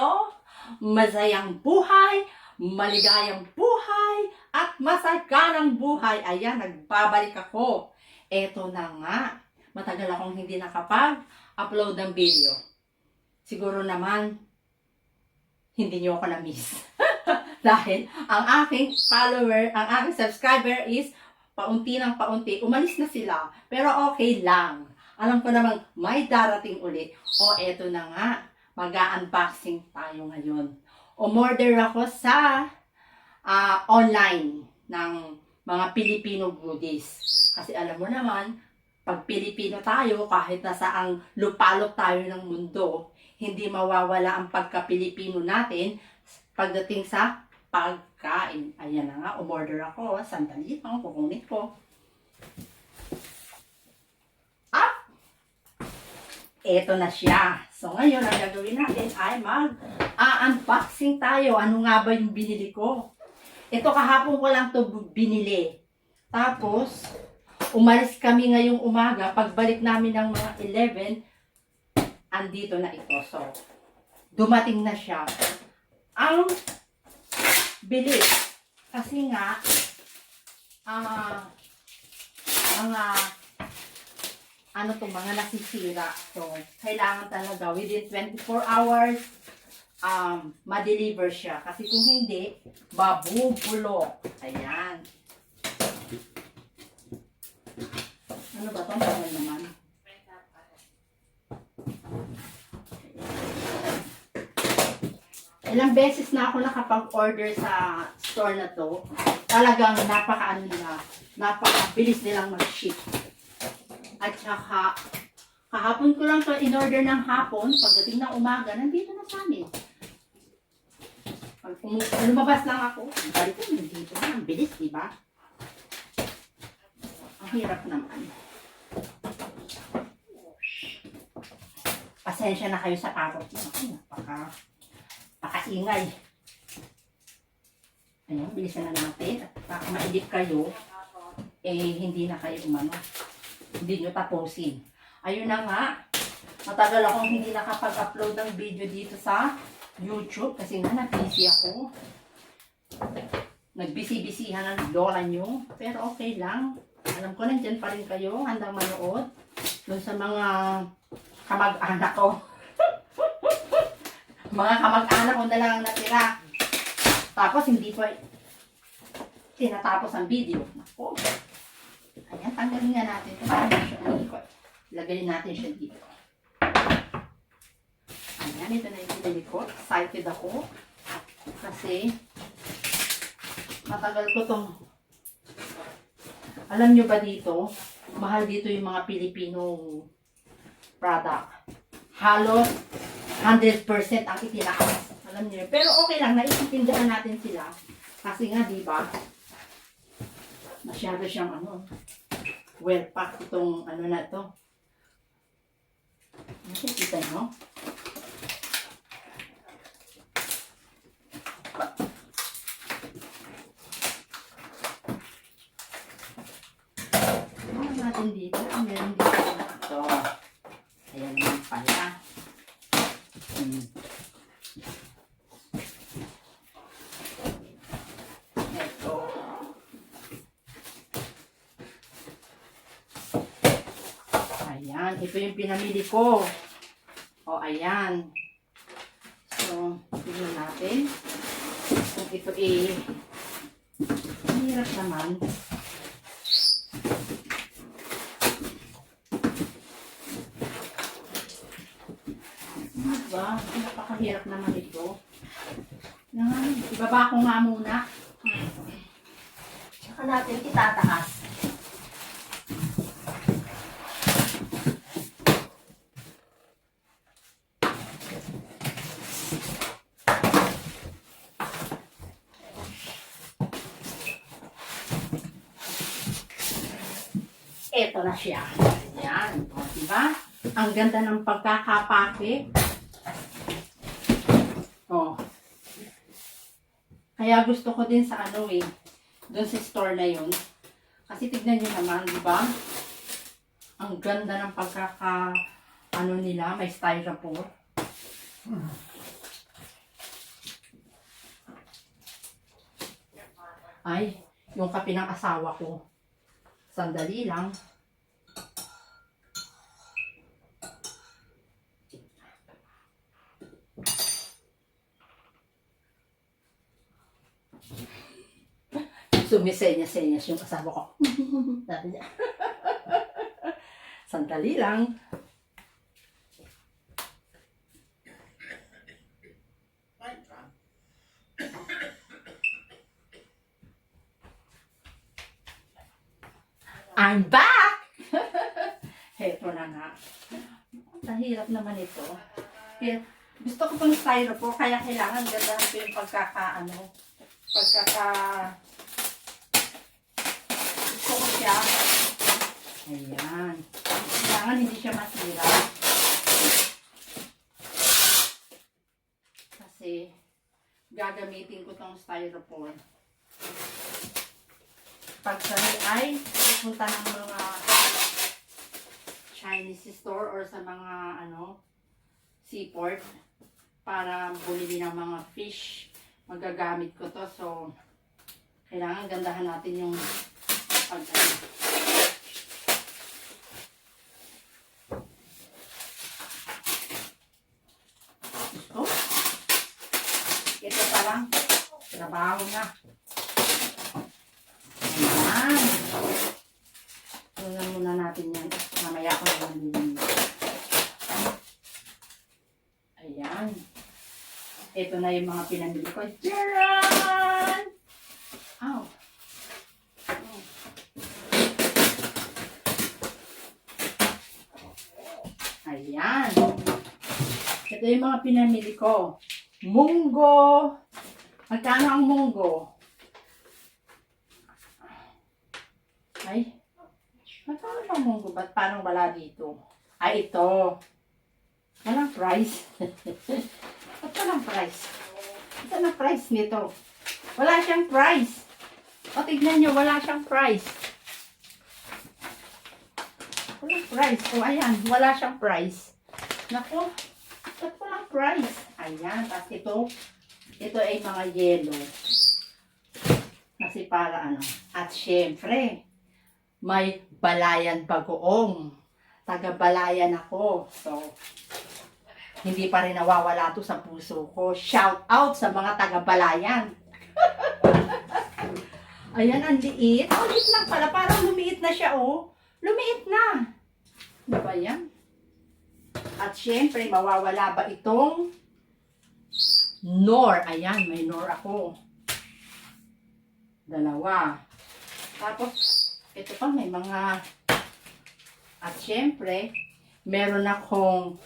tayo. Masayang buhay, maligayang buhay, at masaganang buhay. Ayan, nagbabalik ako. Eto na nga. Matagal akong hindi nakapag-upload ng video. Siguro naman, hindi nyo ako na-miss. Dahil ang aking follower, ang aking subscriber is paunti ng paunti. Umalis na sila. Pero okay lang. Alam ko namang may darating ulit. O eto na nga. Mag-unboxing tayo ngayon. Umorder ako sa online ng mga Filipino goodies. Kasi alam mo naman, pag Pilipino tayo, kahit nasa ang lupalop tayo ng mundo, hindi mawawala ang pagka-Pilipino natin pagdating sa pagkain. Ayan na nga, umorder ako. Sandali lang, kukunin ko. Eto na siya. So ngayon, ang gagawin natin ay mag-unboxing tayo. Ano nga ba yung binili ko? Ito kahapon ko lang to binili. Tapos, umalis kami ngayong umaga. Pagbalik namin ng mga 11, andito na ito. So, dumating na siya. Ang bilis. Kasi nga, mga nasisira. So, kailangan talaga within 24 hours ma-deliver siya. Kasi kung hindi, babubulok. Ayan. Ano ba ito? Tagal naman. Ilang beses na ako nakapag-order sa store na to. Talagang napakabilis nilang mag-ship. At saka, kahapon ko lang ito in-order ng hapon. Pagdating ng umaga, nandito na sa amin. Pag lumabas lang ako, balik ko, nandito na. Ang bilis, diba? Ang hirap naman. Pasensya na kayo sa parot. Napaka-ingay. Ayun, bilisan na natin. At baka mailip kayo, hindi na kayo hindi nyo tapusin. Ayun na nga, matagal akong hindi nakapag-upload ng video dito sa YouTube kasi nga na-busy ako. Nagbisi-bisihan ng lola nyo. Pero okay lang. Alam ko nandyan pa rin kayo, handang manood. Doon sa mga kamag-anak ko. Mga kamag-anak ko na lang natira. Tapos hindi pa tinatapos ang video. Ako. Ayan, tanggalin nga natin ito. Lagay natin siya dito. Ayan, ito na yung pinili ko. Excited ako. Kasi, matagal ko itong, alam nyo ba dito, mahal dito yung mga Pilipino product. Halos 100% ang itinaas. Alam nyo, pero okay lang, naiintindihan natin sila. Kasi nga, di ba, masyado siyang well packed itong na to. Nakikita nyo? Ano natin dito? Meron dito ito. Ayan naman pala. Ayan, ito yung pinamili ko. O, ayan. So, tignan natin. Kung ito hirap naman. Diba? Napakahirap naman ito. Yan, ibaba ko nga muna. Tsaka natin itataas. Ito na siya. Ayan. O, diba? Ang ganda ng pagkakapake. O. Kaya gusto ko din sa doon sa store na yun. Kasi tignan nyo naman, diba? Ang ganda ng pagkaka, nila, may styrofoam. ay yung kape ng asawa ko. Sandali lang. Sumisenya-senyas yung asawa ko. Sabi niya. Sandali lang. I'm back! Heto na nga. Tahirap naman ito. Kaya, gusto ko pang styrofoam, kaya kailangan gandahan ko yung gusto ko siya. Ayan. Kailangan hindi siya masira. Kasi, gagamitin ko tong styrofoam. Pag kami ay pupunta ng mga Chinese store or sa mga seaport para bumili ng mga fish, magagamit ko to. So, kailangan gandahan natin yung pag ito pa lang, trabaho na. Ayan. Tunan muna natin yan. Mamaya ko naman din. Ayan. Ito na yung mga pinamili ko. Charan! Ow. Ayan. Ito yung mga pinamili ko. Munggo. Magkano ang munggo? Ay, magkano ang munggo? Ba't parang wala dito? Ay, ito. Walang price. Ba't walang price? Ito na price nito. Wala siyang price. O, tignan nyo, wala siyang price. Walang price. O, ayan, wala siyang price. Naku, ba't walang price? Ayan, tapos ito ay mga yelo. Kasi para ano. At syempre, may Balayan Bagoong. Taga-Balayan ako. So, hindi pa rin nawawala to sa puso ko. Shout out sa mga taga-Balayan. Ayan, ang liit. Oh, liit lang pala. Parang lumiit na siya, oh. Lumiit na. Ano ba yan? At syempre, mawawala ba itong Knorr? Ayan, may Knorr ako. Dalawa. Tapos, ito pa, may mga... At syempre, meron akong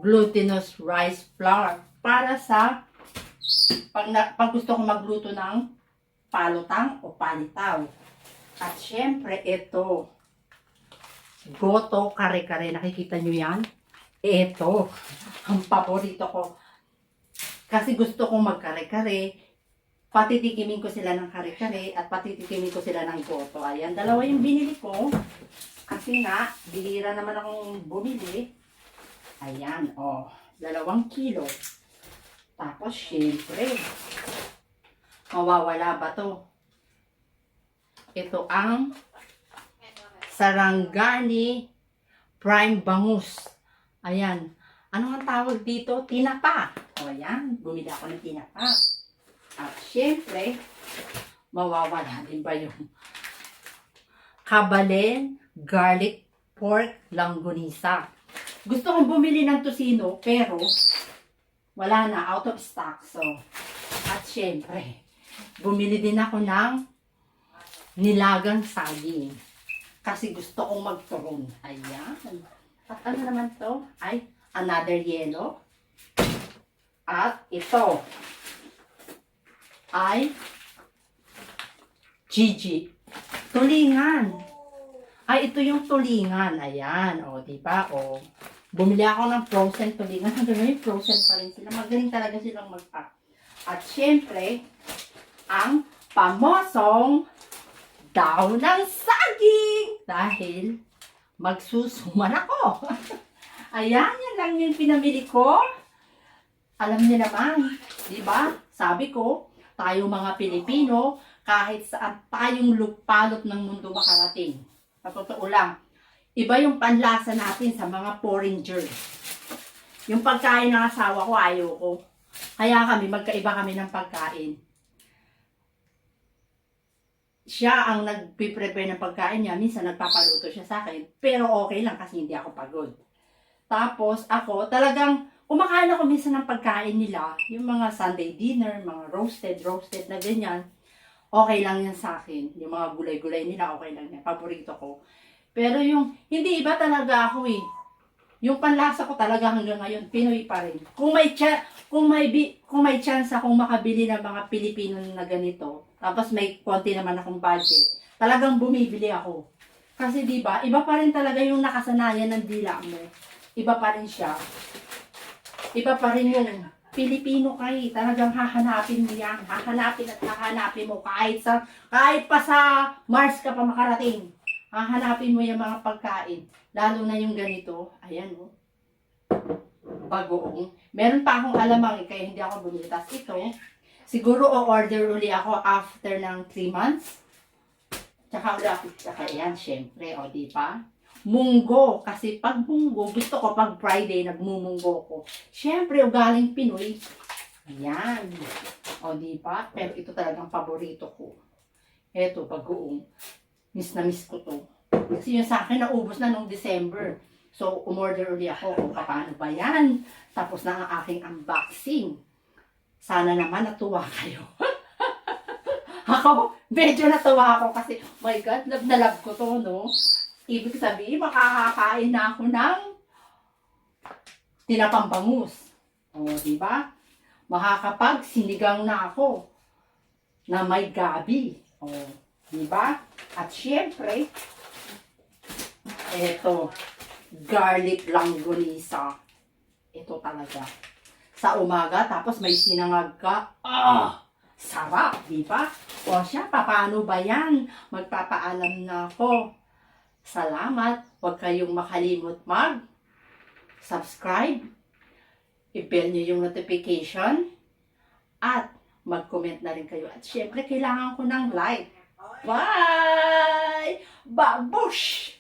glutinous rice flour para sa pag gusto kong magluto ng palutang o palitaw. At syempre, ito, goto kare-kare. Nakikita nyo yan? Ito, ang paborito ko. Kasi gusto kong magkare-kare. Patitikimin ko sila ng kare-kare at patitikimin ko sila ng goto. Ayan, dalawa yung binili ko. Kasi nga, bihira naman akong bumili. Ayan, oh, 2 kilo. Tapos, syempre, mawawala ba to? Ito ang Sarangani Prime Bangus. Ayan. Ano ang tawag dito? Tinapa. O, ayan. Bumili ako ng tinapa. At syempre, mawawala din ba yung Kabalen Garlic Pork Langgonisa. Gusto kong bumili ng tocino, pero wala na, out of stock. So, at syempre, bumili din ako ng nilagang saging. Kasi gusto kong magturon. Ayan. At ano naman to? Ay, another yellow. At ito ay Gigi. Tulingan. Ay, ito yung tulingan. Ayan. O, diba? O, bumili ako ng frozen tulingan. Hanggang ngayon, frozen pa rin sila. Magaling talaga silang mag-pack. At syempre, ang pamosong daw ng saging. Dahil magsusuman ako. Ayan, yan lang yung pinamili ko. Alam niyo naman, di ba? Sabi ko, tayo mga Pilipino, kahit saan tayong lupalot ng mundo makarating. Sa totoo lang, iba yung panlasa natin sa mga foreigner. Yung pagkain ng asawa ko, ayoko. Kaya kami, magkaiba kami ng pagkain. Siya ang nagpiprepare ng pagkain niya. Minsan nagpapaluto siya sa akin. Pero okay lang kasi hindi ako pagod. Tapos ako, talagang kumakain ako minsan ng pagkain nila. Yung mga Sunday dinner, mga roasted na ganyan. Okay lang yan sa akin. Yung mga gulay-gulay nila, okay lang yan. Paborito ko. Pero yung, hindi iba talaga ako eh. Yung panlasa ko talaga hanggang ngayon, Pinoy pa rin. Kung may chance akong makabili ng mga Pilipino na ganito, tapos may konti naman akong budget, talagang bumibili ako. Kasi di ba, iba pa rin talaga yung nakasanayan ng dila mo. Iba pa rin siya. Iba pa rin yung Pilipino kay, talagang hahanapin mo yan. Hahanapin at hahanapin mo kahit pa sa Mars ka pa makarating. Hahanapin mo yung mga pagkain. Lalo na yung ganito. Ayan, oh. Bagoong. Meron pa akong alamang, kaya hindi ako bumili. Tapos ito, siguro o-order uli ako after ng 3 months. Tsaka ayan, syempre, o diba? Munggo. Kasi pag munggo, gusto ko pag Friday, nagmumunggo ko. Syempre, ugaling Pinoy. Ayan. O diba? Pero ito talagang paborito ko. Ito, bagoong. Miss na miss ko to. Kasi yung sa akin, naubos na nung December. So, umorder ulit ako kung paano ba yan. Tapos na ang aking unboxing. Sana naman natuwa kayo. Ako, medyo natuwa ako kasi, my God, love na love ko to, no? Ibig sabihin, makakakain na ako ng tinapang bangus. O, diba? Makakapag sinigang na ako na may gabi. O, diba? At syempre, eto, garlic langgonisa. Ito talaga. Sa umaga, tapos may sinangag ka. Sarap, diba? O siya, paano ba yan? Magpapaalam na ako. Salamat. Huwag kayong makalimot mag-subscribe. I-bell nyo yung notification. At mag-comment na rin kayo. At syempre, kailangan ko ng like. Bye! Babush!